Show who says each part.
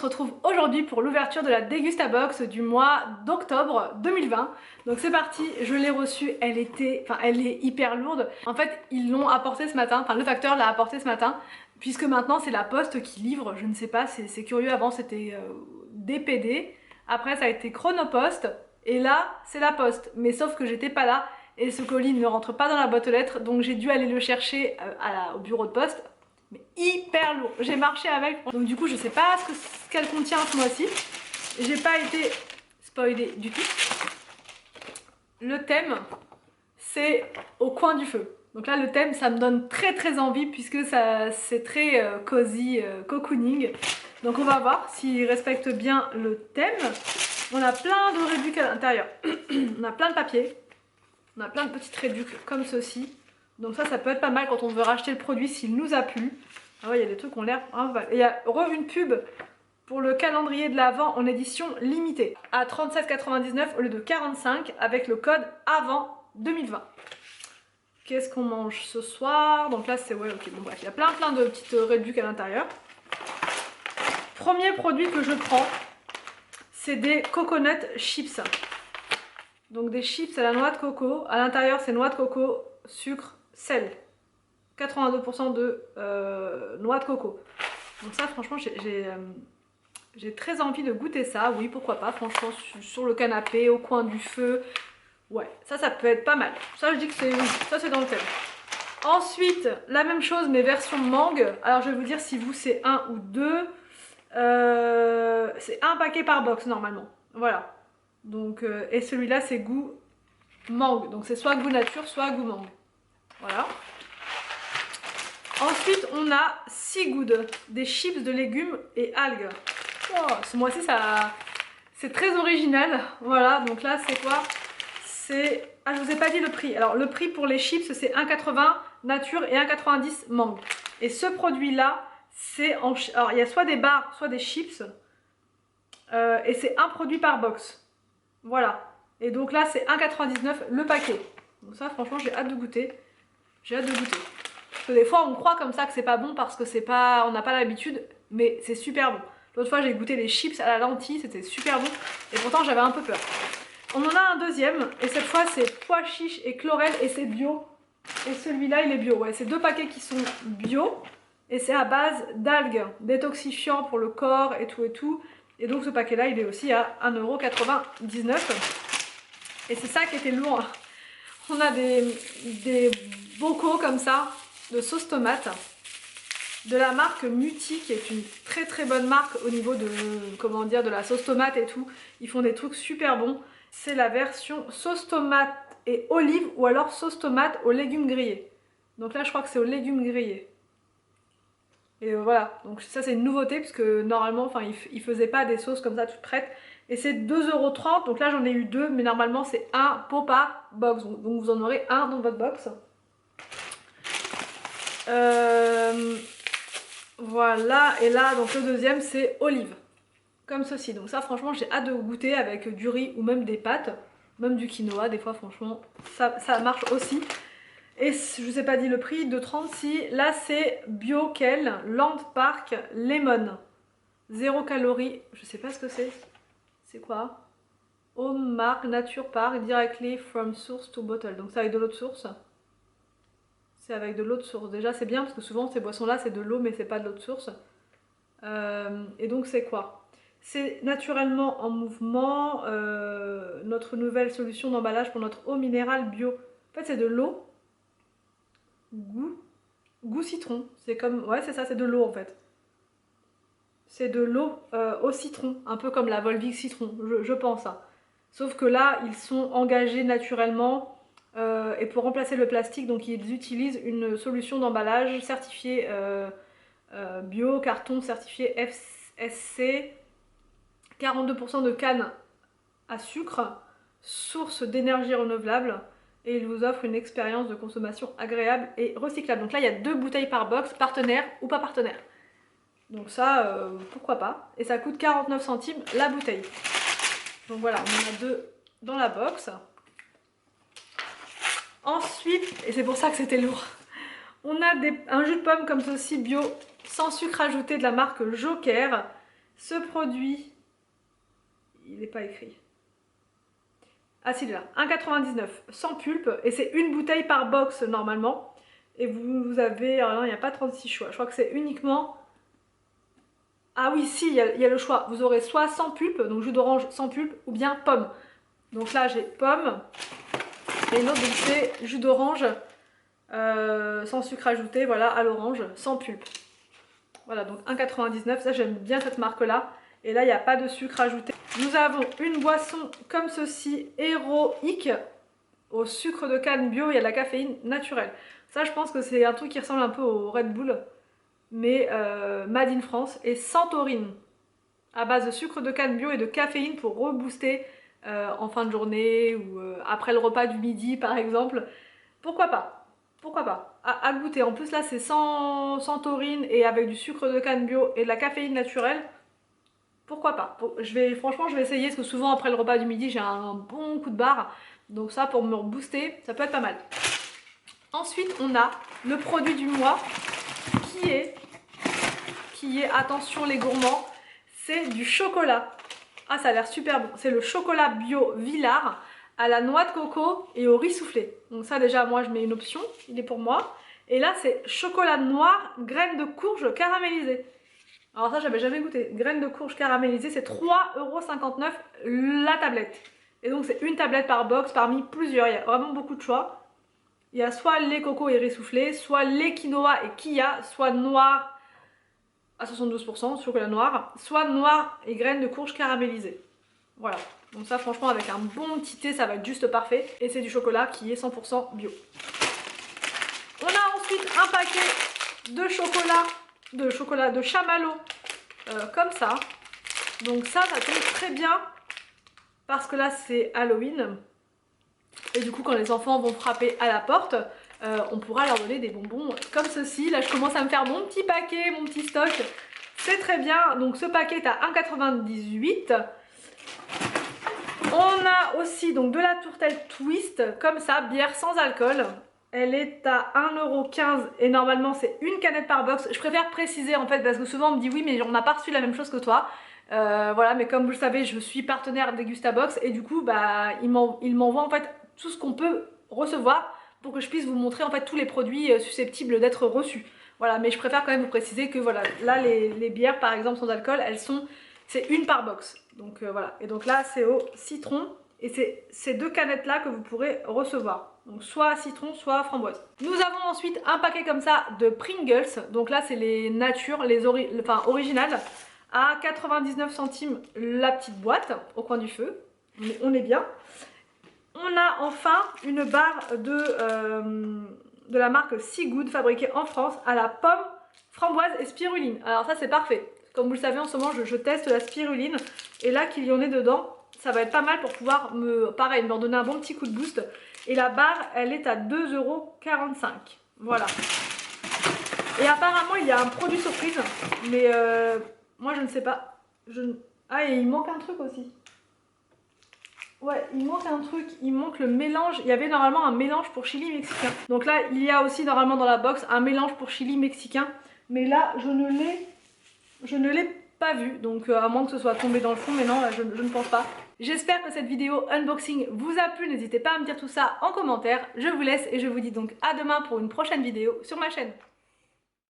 Speaker 1: retrouve aujourd'hui pour l'ouverture de la Dégustabox du mois d'octobre 2020. Donc c'est parti, je l'ai reçue, elle est hyper lourde. En fait, ils l'ont apportée ce matin, enfin le facteur l'a apportée ce matin, puisque maintenant c'est la Poste qui livre, je ne sais pas, c'est curieux, avant c'était DPD, après ça a été Chronopost, et là c'est la Poste. Mais sauf que j'étais pas là, et ce colis ne rentre pas dans la boîte aux lettres, donc j'ai dû aller le chercher au bureau de poste. Mais hyper lourd, j'ai marché avec, donc du coup je sais pas ce qu'elle contient ce mois-ci, j'ai pas été spoilée du tout. Le thème c'est au coin du feu, donc là le thème ça me donne très envie puisque c'est très cosy, cocooning, donc on va voir s'il respecte bien le thème. On a plein de réducs à l'intérieur, on a plein de papier, on a plein de petites réducs comme ceci. Donc ça peut être pas mal quand on veut racheter le produit s'il nous a plu. Ah ouais, il y a des trucs qui ont l'air... Et il y a une pub pour le calendrier de l'Avent en édition limitée à 37,99 au lieu de 45 avec le code AVENT 2020. Qu'est-ce qu'on mange ce soir? Donc là c'est... Ouais, ok, bon bref, il y a plein de petites réducs à l'intérieur. Premier produit que je prends, c'est des coconut chips. Donc des chips à la noix de coco. À l'intérieur c'est noix de coco, sucre, sel. 82% de noix de coco. Donc ça franchement j'ai très envie de goûter ça. Oui, pourquoi pas, franchement, sur le canapé, au coin du feu. Ouais, ça peut être pas mal. Ça je dis que c'est dans le thème. Ensuite, la même chose mais version mangue. Alors je vais vous dire si vous c'est un ou deux. C'est un paquet par box normalement. Voilà. Donc, et celui-là c'est goût mangue. Donc c'est soit goût nature, soit goût mangue. Voilà. Ensuite, on a Seagood, des chips de légumes et algues. Oh, ce mois-ci, c'est très original. Voilà, donc là, c'est quoi? C'est... Ah, je vous ai pas dit le prix. Alors, le prix pour les chips, c'est 1,80 nature et 1,90 mangue. Et ce produit-là, c'est en... Alors, il y a soit des barres, soit des chips. Et c'est un produit par box. Voilà. Et donc là, c'est 1,99 le paquet. Donc ça, franchement, j'ai hâte de goûter. J'ai hâte de goûter. Parce que des fois on croit comme ça que c'est pas bon parce que c'est pas, on n'a pas l'habitude, mais c'est super bon. L'autre fois j'ai goûté les chips à la lentille, c'était super bon et pourtant j'avais un peu peur. On en a un deuxième et cette fois c'est pois chiche et chlorelle et c'est bio. Et celui-là il est bio, ouais, c'est deux paquets qui sont bio et c'est à base d'algues, détoxifiants pour le corps et tout et tout. Et donc ce paquet là il est aussi à 1,99 €. Et c'est ça qui était lourd. On a des bocaux comme ça de sauce tomate de la marque Muti, qui est une très bonne marque au niveau de, comment dire, de la sauce tomate et tout. Ils font des trucs super bons. C'est la version sauce tomate et olive ou alors sauce tomate aux légumes grillés. Donc là je crois que c'est aux légumes grillés. Et voilà, donc ça c'est une nouveauté puisque normalement ils faisaient pas des sauces comme ça toutes prêtes. Et c'est 2,30 €, donc là j'en ai eu deux, mais normalement c'est un pot par box, donc vous en aurez un dans votre box. Voilà, et là donc le deuxième c'est olive, comme ceci. Donc ça franchement j'ai hâte de goûter avec du riz ou même des pâtes, même du quinoa des fois, franchement ça marche aussi. Et je vous ai pas dit le prix, de 36. Là c'est Bio Kale Land Park Lemon, 0 calories, je sais pas ce que c'est. C'est quoi? Home Mark Nature Park Directly from Source to Bottle. Donc c'est avec de l'eau de source. C'est avec de l'eau de source. Déjà c'est bien parce que souvent ces boissons là c'est de l'eau mais c'est pas de l'eau de source. Et donc c'est quoi? C'est naturellement en mouvement, notre nouvelle solution d'emballage pour notre eau minérale bio. En fait c'est de l'eau, goût citron. C'est comme, ouais c'est ça, c'est de l'eau en fait. C'est de l'eau au citron, un peu comme la Volvic citron, je pense. Hein. Sauf que là, ils sont engagés naturellement et pour remplacer le plastique, donc ils utilisent une solution d'emballage certifiée bio, carton certifié FSC, 42% de canne à sucre, source d'énergie renouvelable et ils vous offrent une expérience de consommation agréable et recyclable. Donc là, il y a 2 bouteilles par box, partenaire ou pas partenaire. Donc ça, pourquoi pas. Et ça coûte 49 centimes la bouteille. Donc voilà, on en a 2 dans la box. Ensuite, et c'est pour ça que c'était lourd, on a un jus de pomme comme ceci bio, sans sucre ajouté de la marque Joker. Ce produit, il n'est pas écrit. Ah si, il est là, 1,99 sans pulpe, et c'est une bouteille par box normalement. Et vous avez, alors non, il n'y a pas 36 choix, je crois que c'est uniquement... Ah oui, si, il y a le choix, vous aurez soit sans pulpe, donc jus d'orange sans pulpe, ou bien pomme. Donc là j'ai pomme, et une autre donc c'est jus d'orange sans sucre ajouté, voilà, à l'orange, sans pulpe. Voilà, donc 1,99, ça j'aime bien cette marque là. Et là il n'y a pas de sucre ajouté. Nous avons une boisson comme ceci, héroïque, au sucre de canne bio, il y a de la caféine naturelle. Ça je pense que c'est un truc qui ressemble un peu au Red Bull, mais made in France, et sans taurine, à base de sucre de canne bio et de caféine pour rebooster en fin de journée ou après le repas du midi par exemple. Pourquoi pas? Pourquoi pas? À goûter. En plus là c'est sans taurine et avec du sucre de canne bio et de la caféine naturelle. Pourquoi pas? Franchement je vais essayer parce que souvent après le repas du midi j'ai un bon coup de barre. Donc ça pour me rebooster ça peut être pas mal. Ensuite on a le produit du mois qui est attention les gourmands, c'est du chocolat. Ah ça a l'air super bon. C'est le chocolat bio Villars à la noix de coco et au riz soufflé. Donc ça déjà moi je mets une option, il est pour moi. Et là c'est chocolat noir, graines de courge caramélisées. Alors ça j'avais jamais goûté. Graines de courge caramélisées, c'est 3,59 € la tablette. Et donc c'est une tablette par box parmi plusieurs, il y a vraiment beaucoup de choix. Il y a soit lait coco et riz soufflé, soit lait quinoa et kia, soit noir à 72%, chocolat noir, soit noir et graines de courge caramélisées. Voilà, donc ça franchement avec un bon petit thé ça va être juste parfait. Et c'est du chocolat qui est 100% bio. On a ensuite un paquet de chocolat de chamallow comme ça. Donc ça tombe très bien parce que là c'est Halloween. Et du coup quand les enfants vont frapper à la porte, on pourra leur donner des bonbons comme ceci. Là je commence à me faire mon petit paquet, mon petit stock. C'est très bien, donc ce paquet est à 1,98 €. On a aussi donc de la tourtelle twist, comme ça, bière sans alcool. Elle est à 1,15 € et normalement c'est une canette par box. Je préfère préciser en fait parce que souvent on me dit oui mais on n'a pas reçu la même chose que toi. Voilà, mais comme vous le savez je suis partenaire Degustabox et du coup bah il m'envoie en fait tout ce qu'on peut recevoir pour que je puisse vous montrer en fait tous les produits susceptibles d'être reçus. Voilà, mais je préfère quand même vous préciser que voilà, là les bières par exemple sans alcool, c'est une par box. Donc voilà, et donc là c'est au citron et c'est ces deux canettes là que vous pourrez recevoir. Donc soit citron, soit framboise. Nous avons ensuite un paquet comme ça de Pringles. Donc là c'est les natures, originales, à 99 centimes la petite boîte au coin du feu. On est bien. On a enfin une barre de la marque See Good fabriquée en France à la pomme, framboise et spiruline. Alors ça c'est parfait. Comme vous le savez en ce moment je teste la spiruline et là qu'il y en ait dedans ça va être pas mal pour pouvoir me redonner un bon petit coup de boost. Et la barre elle est à 2,45 €. Voilà. Et apparemment il y a un produit surprise mais moi je ne sais pas. Ah et il manque un truc aussi. Ouais, il manque un truc, il manque le mélange. Il y avait normalement un mélange pour chili mexicain. Donc là, il y a aussi normalement dans la box un mélange pour chili mexicain. Mais là, je ne l'ai pas vu. Donc à moins que ce soit tombé dans le fond, mais non, je ne pense pas. J'espère que cette vidéo unboxing vous a plu. N'hésitez pas à me dire tout ça en commentaire. Je vous laisse et je vous dis donc à demain pour une prochaine vidéo sur ma chaîne.